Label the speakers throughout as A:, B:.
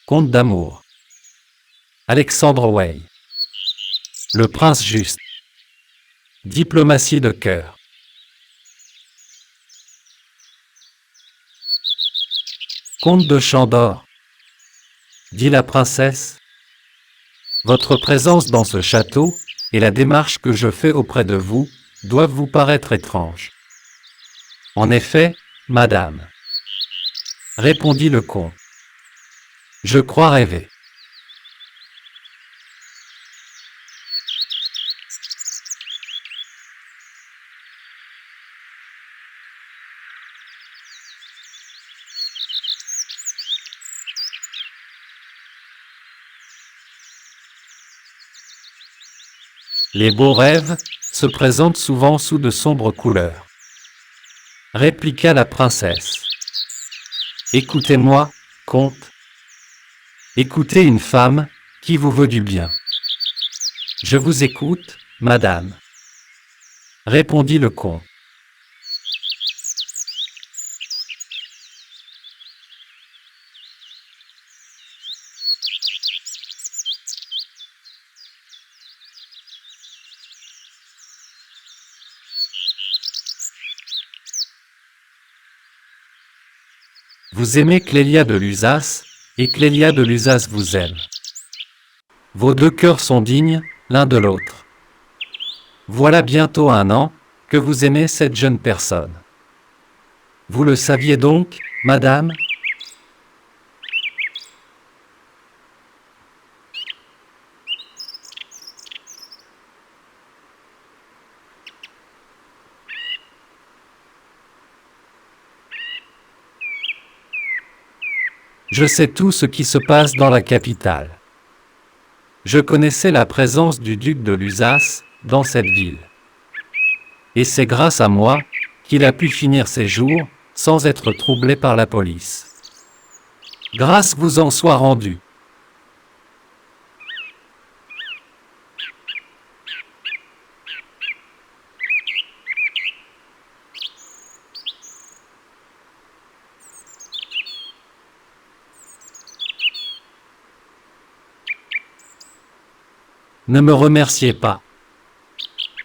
A: Conte d'amour. Alexandre Way. Le prince juste. Diplomatie de cœur. Conte de Chandor. Dit la princesse. Votre présence dans ce château, et la démarche que je fais auprès de vous, doivent vous paraître étranges. En effet, madame, répondit le comte. Je crois rêver. Les beaux rêves se présentent souvent sous de sombres couleurs. Répliqua la princesse. Écoutez-moi, comte. Écoutez une femme qui vous veut du bien. Je vous écoute, madame, répondit le comte. Vous aimez Clélia de Lusace, et Clélia de Lusace vous aime. Vos deux cœurs sont dignes, l'un de l'autre. Voilà bientôt 1 an que vous aimez cette jeune personne. Vous le saviez donc, madame ? Je sais tout ce qui se passe dans la capitale. Je connaissais la présence du duc de Lusace dans cette ville. Et c'est grâce à moi qu'il a pu finir ses jours sans être troublé par la police. Grâce vous en soit rendue. Ne me remerciez pas.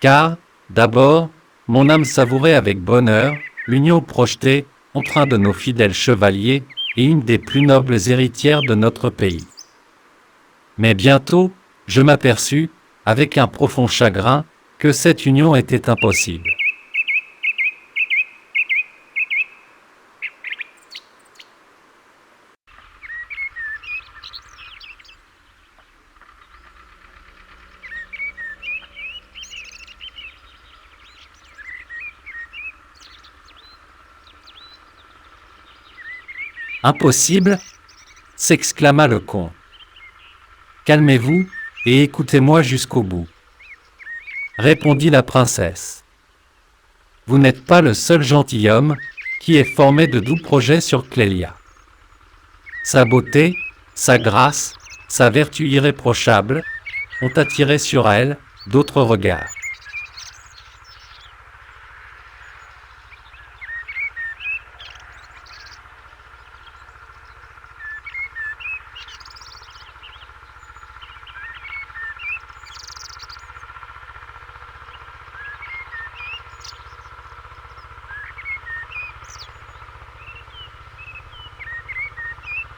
A: Car, d'abord, mon âme savourait avec bonheur l'union projetée entre un de nos fidèles chevaliers et une des plus nobles héritières de notre pays. Mais bientôt, je m'aperçus, avec un profond chagrin, que cette union était impossible. Impossible ? S'exclama le comte. Calmez-vous et écoutez-moi jusqu'au bout, répondit la princesse. Vous n'êtes pas le seul gentilhomme qui ait formé de doux projets sur Clélia. Sa beauté, sa grâce, sa vertu irréprochable ont attiré sur elle d'autres regards.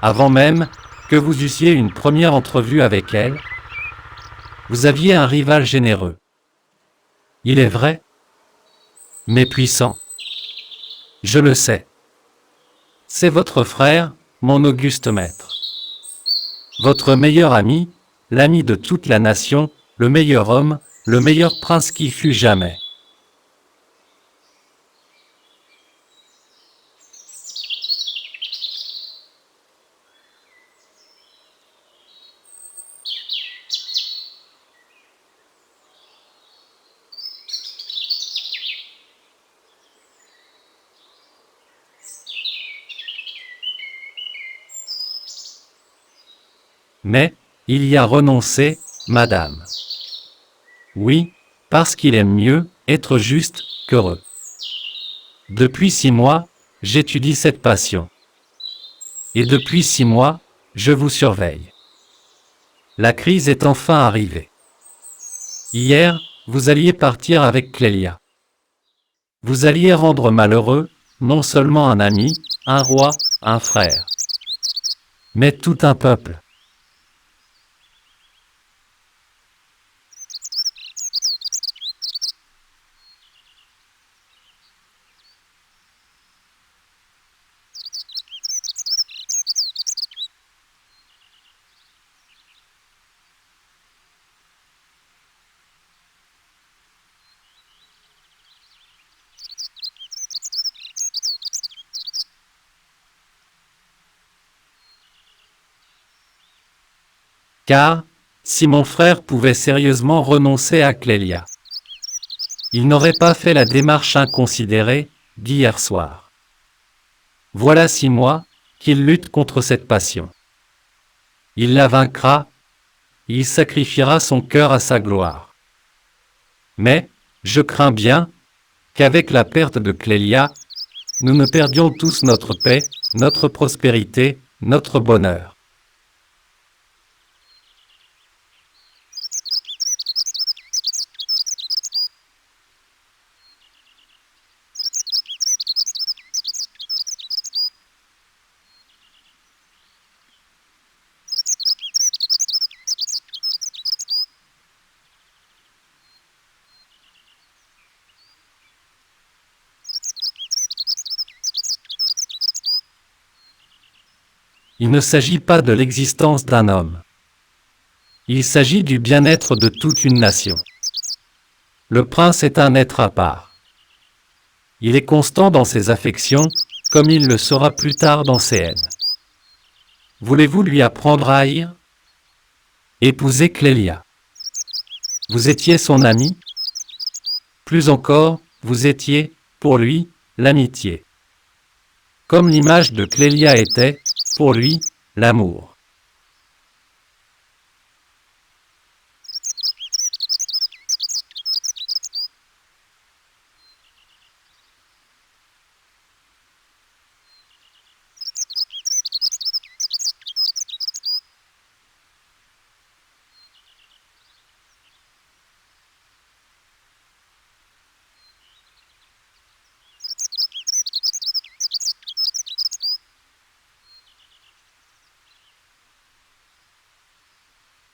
A: Avant même que vous eussiez une première entrevue avec elle, vous aviez un rival généreux. Il est vrai, mais puissant. Je le sais. C'est votre frère, mon auguste maître. Votre meilleur ami, l'ami de toute la nation, le meilleur homme, le meilleur prince qui fut jamais. Mais, il y a renoncé, madame. Oui, parce qu'il aime mieux être juste qu'heureux. Depuis 6 mois, j'étudie cette passion. Et depuis 6 mois, je vous surveille. La crise est enfin arrivée. Hier, vous alliez partir avec Clélia. Vous alliez rendre malheureux, non seulement un ami, un roi, un frère, mais tout un peuple. Car, si mon frère pouvait sérieusement renoncer à Clélia, il n'aurait pas fait la démarche inconsidérée d'hier soir. Voilà 6 mois qu'il lutte contre cette passion. Il la vaincra, il sacrifiera son cœur à sa gloire. Mais, je crains bien qu'avec la perte de Clélia, nous ne perdions tous notre paix, notre prospérité, notre bonheur. Il ne s'agit pas de l'existence d'un homme. Il s'agit du bien-être de toute une nation. Le prince est un être à part. Il est constant dans ses affections, comme il le sera plus tard dans ses haines. Voulez-vous lui apprendre à haïr? Épousez Clélia. Vous étiez son ami? Plus encore, vous étiez, pour lui, l'amitié. Comme l'image de Clélia était, pour lui, l'amour.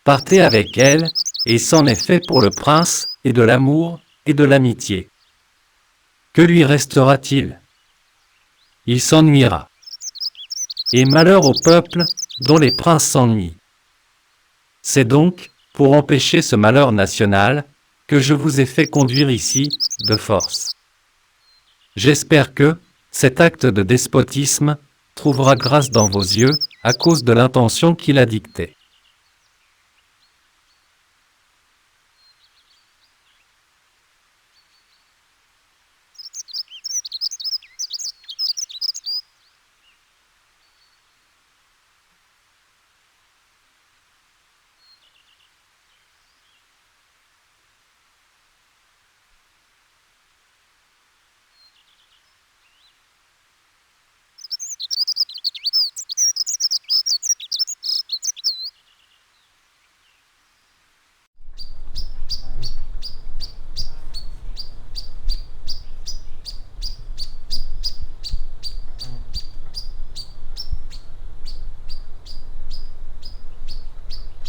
A: Partez avec elle, et c'en est fait pour le prince, et de l'amour, et de l'amitié. Que lui restera-t-il? Il s'ennuiera. Et malheur au peuple, dont les princes s'ennuient. C'est donc, pour empêcher ce malheur national, que je vous ai fait conduire ici, de force. J'espère que, cet acte de despotisme, trouvera grâce dans vos yeux, à cause de l'intention qu'il a dictée.